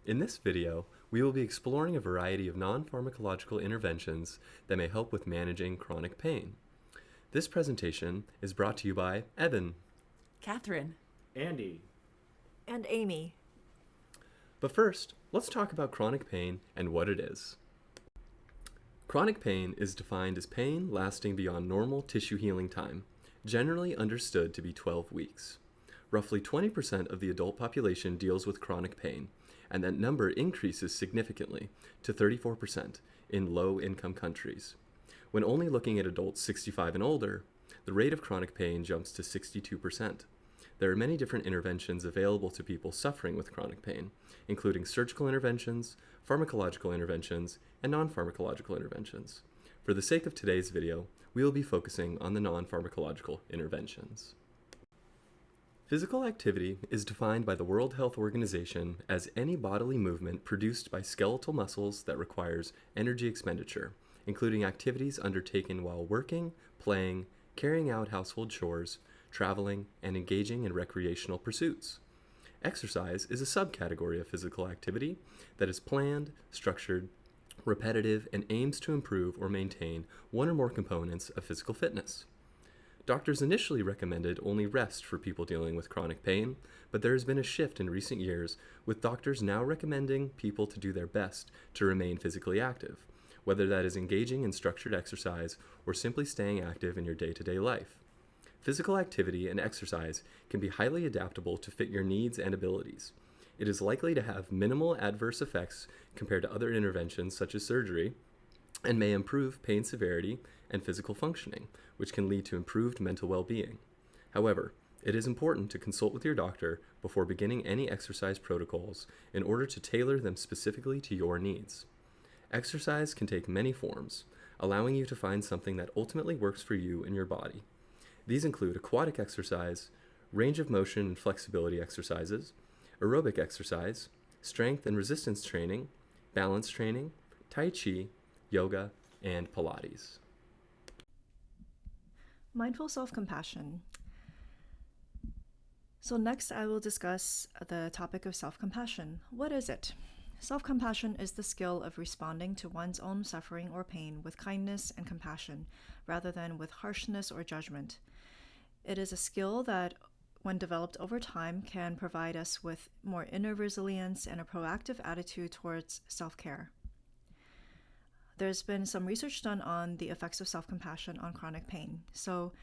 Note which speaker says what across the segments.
Speaker 1: In this video, we will be exploring a variety of non-pharmacological interventions that may help with managing chronic pain. This presentation is brought to you by Evan.
Speaker 2: Catherine.
Speaker 3: Andy.
Speaker 4: And Amy.
Speaker 1: But first, let's talk about chronic pain and what it is. Chronic pain is defined as pain lasting beyond normal tissue healing time, generally understood to be 12 weeks. Roughly 20% of the adult population deals with chronic pain, and that number increases significantly to 34% in low-income countries. When only looking at adults 65 and older, the rate of chronic pain jumps to 62%. There are many different interventions available to people suffering with chronic pain, including surgical interventions, pharmacological interventions, and non-pharmacological interventions. For the sake of today's video, we will be focusing on the non-pharmacological interventions. Physical activity is defined by the World Health Organization as any bodily movement produced by skeletal muscles that requires energy expenditure, including activities undertaken while working, playing, carrying out household chores, traveling, and engaging in recreational pursuits. Exercise is a subcategory of physical activity that is planned, structured, repetitive, and aims to improve or maintain one or more components of physical fitness. Doctors initially recommended only rest for people dealing with chronic pain, but there has been a shift in recent years, with doctors now recommending people to do their best to remain physically active, whether that is engaging in structured exercise or simply staying active in your day-to-day life. Physical activity and exercise can be highly adaptable to fit your needs and abilities. It is likely to have minimal adverse effects compared to other interventions such as surgery, and may improve pain severity and physical functioning, which can lead to improved mental well-being. However, it is important to consult with your doctor before beginning any exercise protocols in order to tailor them specifically to your needs. Exercise can take many forms, allowing you to find something that ultimately works for you and your body. These include aquatic exercise, range of motion and flexibility exercises, aerobic exercise, strength and resistance training, balance training, Tai Chi, yoga, and Pilates.
Speaker 4: Mindful self-compassion. So next I will discuss the topic of self-compassion. What is it? Self-compassion is the skill of responding to one's own suffering or pain with kindness and compassion, rather than with harshness or judgment. It is a skill that, when developed over time, can provide us with more inner resilience and a proactive attitude towards self-care. There's been some research done on the effects of self-compassion on chronic pain. So,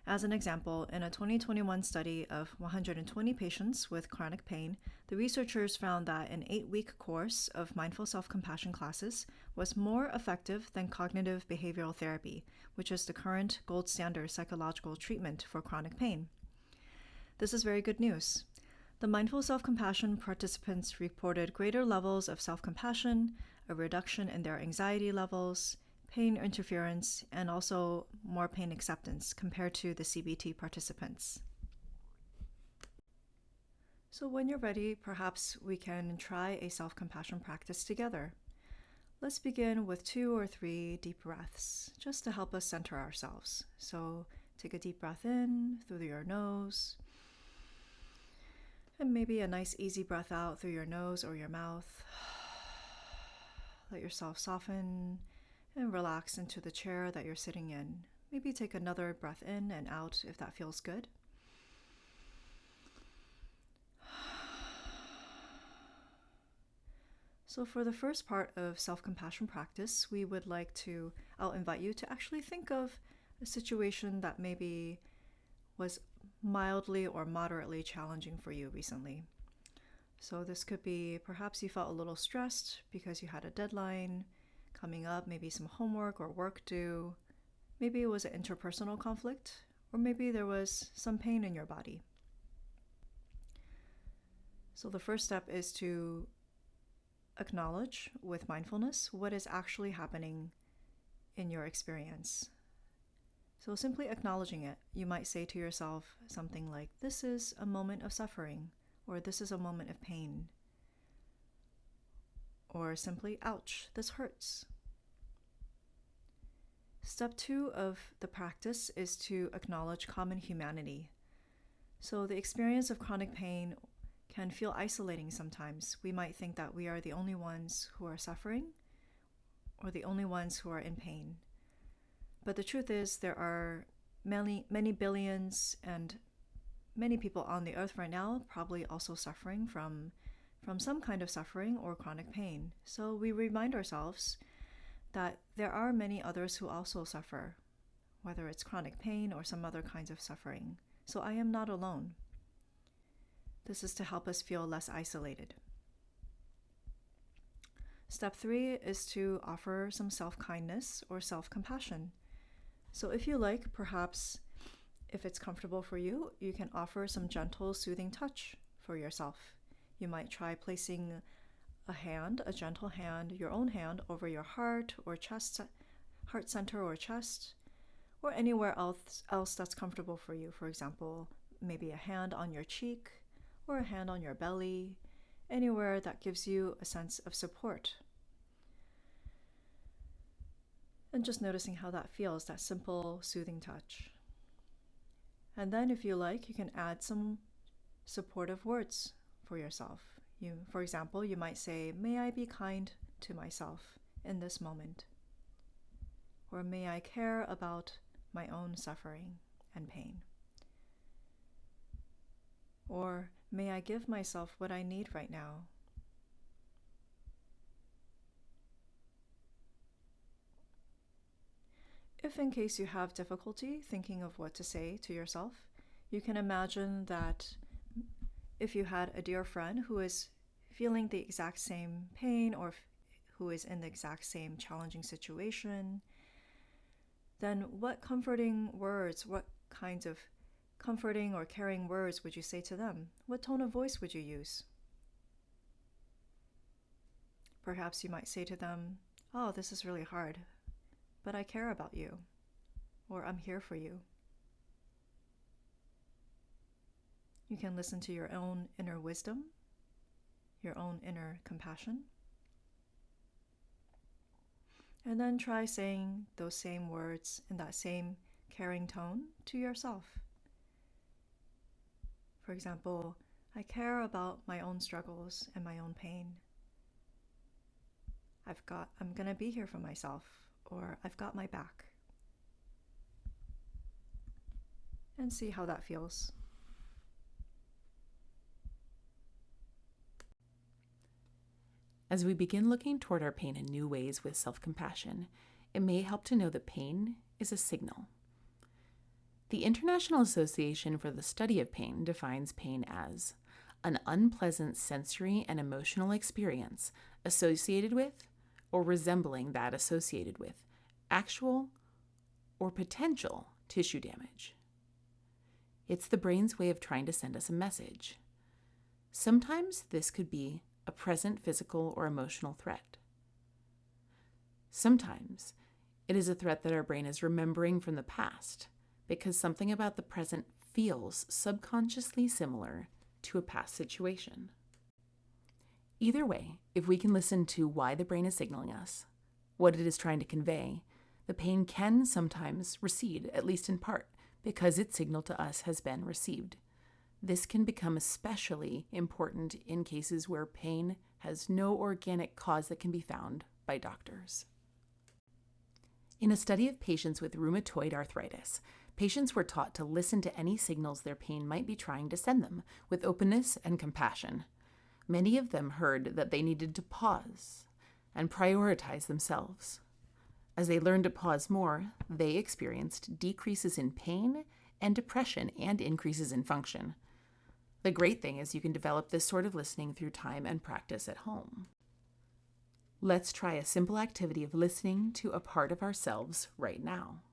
Speaker 4: as an example, in a 2021 study of 120 patients with chronic pain, the researchers found that an 8-week course of mindful self-compassion classes was more effective than cognitive behavioral therapy, which is the current gold standard psychological treatment for chronic pain. This is very good news. The mindful self-compassion participants reported greater levels of self-compassion, a reduction in their anxiety levels, pain interference, and also more pain acceptance compared to the CBT participants. So when you're ready, perhaps we can try a self-compassion practice together. Let's begin with 2 or 3 deep breaths, just to help us center ourselves. So take a deep breath in through your nose, and maybe a nice easy breath out through your nose or your mouth. Let yourself soften and relax into the chair that you're sitting in. Maybe take another breath in and out if that feels good. So for the first part of self-compassion practice, I'll invite you to actually think of a situation that maybe was mildly or moderately challenging for you recently. So this could be perhaps you felt a little stressed because you had a deadline coming up, maybe some homework or work due. Maybe it was an interpersonal conflict, or maybe there was some pain in your body. So the first step is to acknowledge with mindfulness what is actually happening in your experience. So simply acknowledging it, you might say to yourself something like, "This is a moment of suffering," or "This is a moment of pain," or simply, "Ouch, this hurts." Step 2 of the practice is to acknowledge common humanity. So the experience of chronic pain can feel isolating sometimes. We might think that we are the only ones who are suffering or the only ones who are in pain. But the truth is, there are many billions and many people on the earth right now probably also suffering from some kind of suffering or chronic pain. So we remind ourselves that there are many others who also suffer, whether it's chronic pain or some other kinds of suffering. So I am not alone. This is to help us feel less isolated. Step 3 is to offer some self-kindness or self-compassion. So if you like, perhaps if it's comfortable for you, you can offer some gentle, soothing touch for yourself. You might try placing a gentle hand, your own hand, over your heart or chest, heart center or chest, or anywhere else that's comfortable for you. For example, maybe a hand on your cheek or a hand on your belly, anywhere that gives you a sense of support. And just noticing how that feels, that simple, soothing touch. And then if you like, you can add some supportive words for yourself. For example, you might say, "May I be kind to myself in this moment," or "May I care about my own suffering and pain," or "May I give myself what I need right now." If in case you have difficulty thinking of what to say to yourself, you can imagine that if you had a dear friend who is feeling the exact same pain or who is in the exact same challenging situation, then what comforting words, what kinds of comforting or caring words would you say to them? What tone of voice would you use? Perhaps you might say to them, "Oh, this is really hard, but I care about you," or "I'm here for you." You can listen to your own inner wisdom, your own inner compassion, and then try saying those same words in that same caring tone to yourself. For example, "I care about my own struggles and my own pain. I'm gonna be here for myself," or "I've got my back." And see how that feels.
Speaker 2: As we begin looking toward our pain in new ways with self-compassion, it may help to know that pain is a signal. The International Association for the Study of Pain defines pain as an unpleasant sensory and emotional experience associated with or resembling that associated with actual or potential tissue damage. It's the brain's way of trying to send us a message. Sometimes this could be a present physical or emotional threat. Sometimes it is a threat that our brain is remembering from the past because something about the present feels subconsciously similar to a past situation. Either way, if we can listen to why the brain is signaling us, what it is trying to convey, the pain can sometimes recede, at least in part, because its signal to us has been received. This can become especially important in cases where pain has no organic cause that can be found by doctors. In a study of patients with rheumatoid arthritis, patients were taught to listen to any signals their pain might be trying to send them with openness and compassion. Many of them heard that they needed to pause and prioritize themselves. As they learned to pause more, they experienced decreases in pain and depression and increases in function. The great thing is you can develop this sort of listening through time and practice at home. Let's try a simple activity of listening to a part of ourselves right now.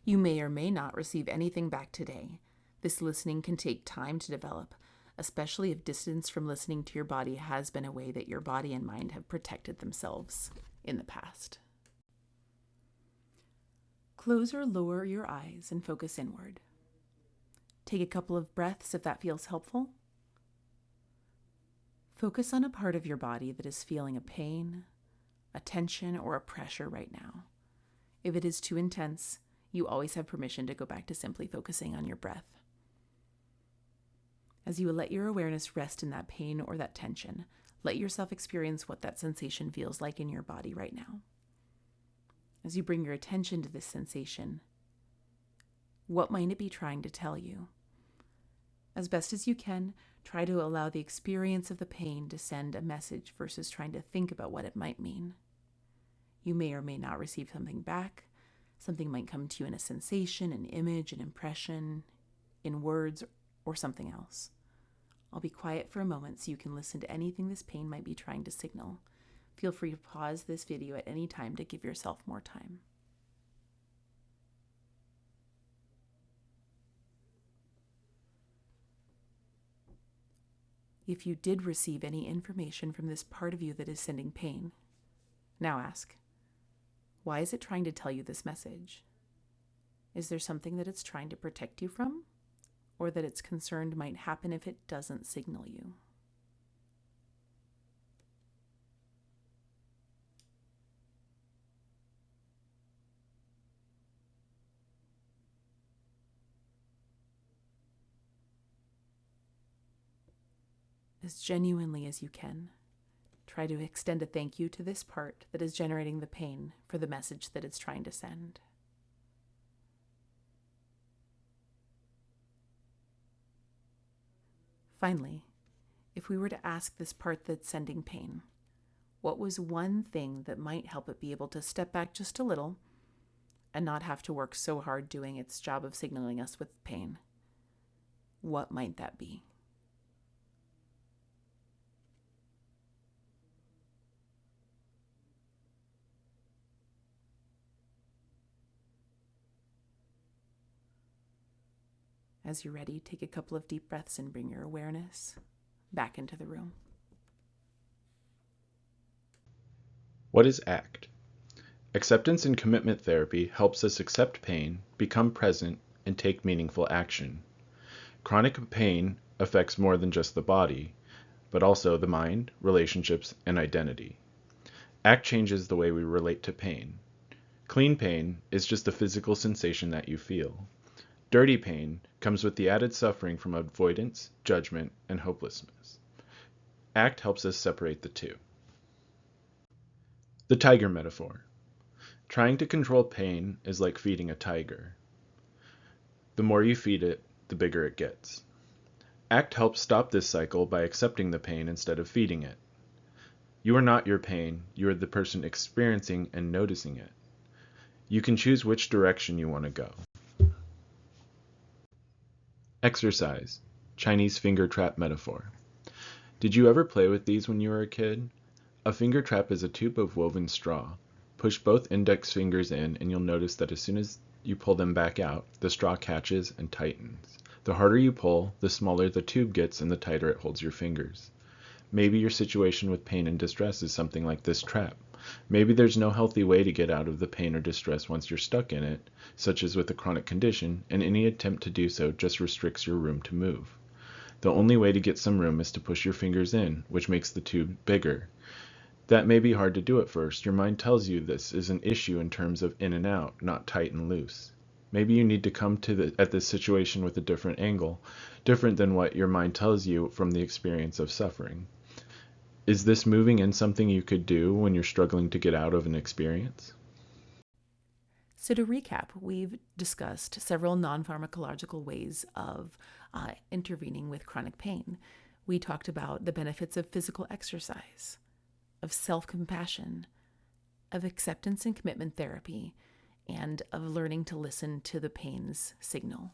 Speaker 2: You may or may not receive anything back today. This listening can take time to develop, especially if distance from listening to your body has been a way that your body and mind have protected themselves in the past. Close or lower your eyes and focus inward. Take a couple of breaths if that feels helpful. Focus on a part of your body that is feeling a pain, a tension, or a pressure right now. If it is too intense, you always have permission to go back to simply focusing on your breath. As you let your awareness rest in that pain or that tension, let yourself experience what that sensation feels like in your body right now. As you bring your attention to this sensation, what might it be trying to tell you? As best as you can, try to allow the experience of the pain to send a message versus trying to think about what it might mean. You may or may not receive something back. Something might come to you in a sensation, an image, an impression, in words, or something else. I'll be quiet for a moment so you can listen to anything this pain might be trying to signal. Feel free to pause this video at any time to give yourself more time. If you did receive any information from this part of you that is sending pain, now ask, why is it trying to tell you this message? Is there something that it's trying to protect you from, or that it's concerned might happen if it doesn't signal you? As genuinely as you can, try to extend a thank you to this part that is generating the pain for the message that it's trying to send. Finally, if we were to ask this part that's sending pain, what was one thing that might help it be able to step back just a little and not have to work so hard doing its job of signaling us with pain? What might that be? As you're ready, take a couple of deep breaths and bring your awareness back into the room.
Speaker 3: What is ACT? Acceptance and commitment therapy helps us accept pain, become present, and take meaningful action. Chronic pain affects more than just the body, but also the mind, relationships, and identity. ACT changes the way we relate to pain. Clean pain is just a physical sensation that you feel. Dirty pain comes with the added suffering from avoidance, judgment, and hopelessness. ACT helps us separate the two. The tiger metaphor. Trying to control pain is like feeding a tiger. The more you feed it, the bigger it gets. ACT helps stop this cycle by accepting the pain instead of feeding it. You are not your pain, you are the person experiencing and noticing it. You can choose which direction you want to go. Exercise. Chinese finger trap metaphor. Did you ever play with these when you were a kid? A finger trap is a tube of woven straw. Push both index fingers in and you'll notice that as soon as you pull them back out, the straw catches and tightens. The harder you pull, the smaller the tube gets and the tighter it holds your fingers. Maybe your situation with pain and distress is something like this trap. Maybe there's no healthy way to get out of the pain or distress once you're stuck in it, such as with a chronic condition, and any attempt to do so just restricts your room to move. The only way to get some room is to push your fingers in, which makes the tube bigger. That may be hard to do at first. Your mind tells you this is an issue in terms of in and out, not tight and loose. Maybe you need to come at this situation with a different angle, different than what your mind tells you from the experience of suffering. Is this moving in something you could do when you're struggling to get out of an experience?
Speaker 2: So to recap, we've discussed several non-pharmacological ways of intervening with chronic pain. We talked about the benefits of physical exercise, of self-compassion, of acceptance and commitment therapy, and of learning to listen to the pain's signal.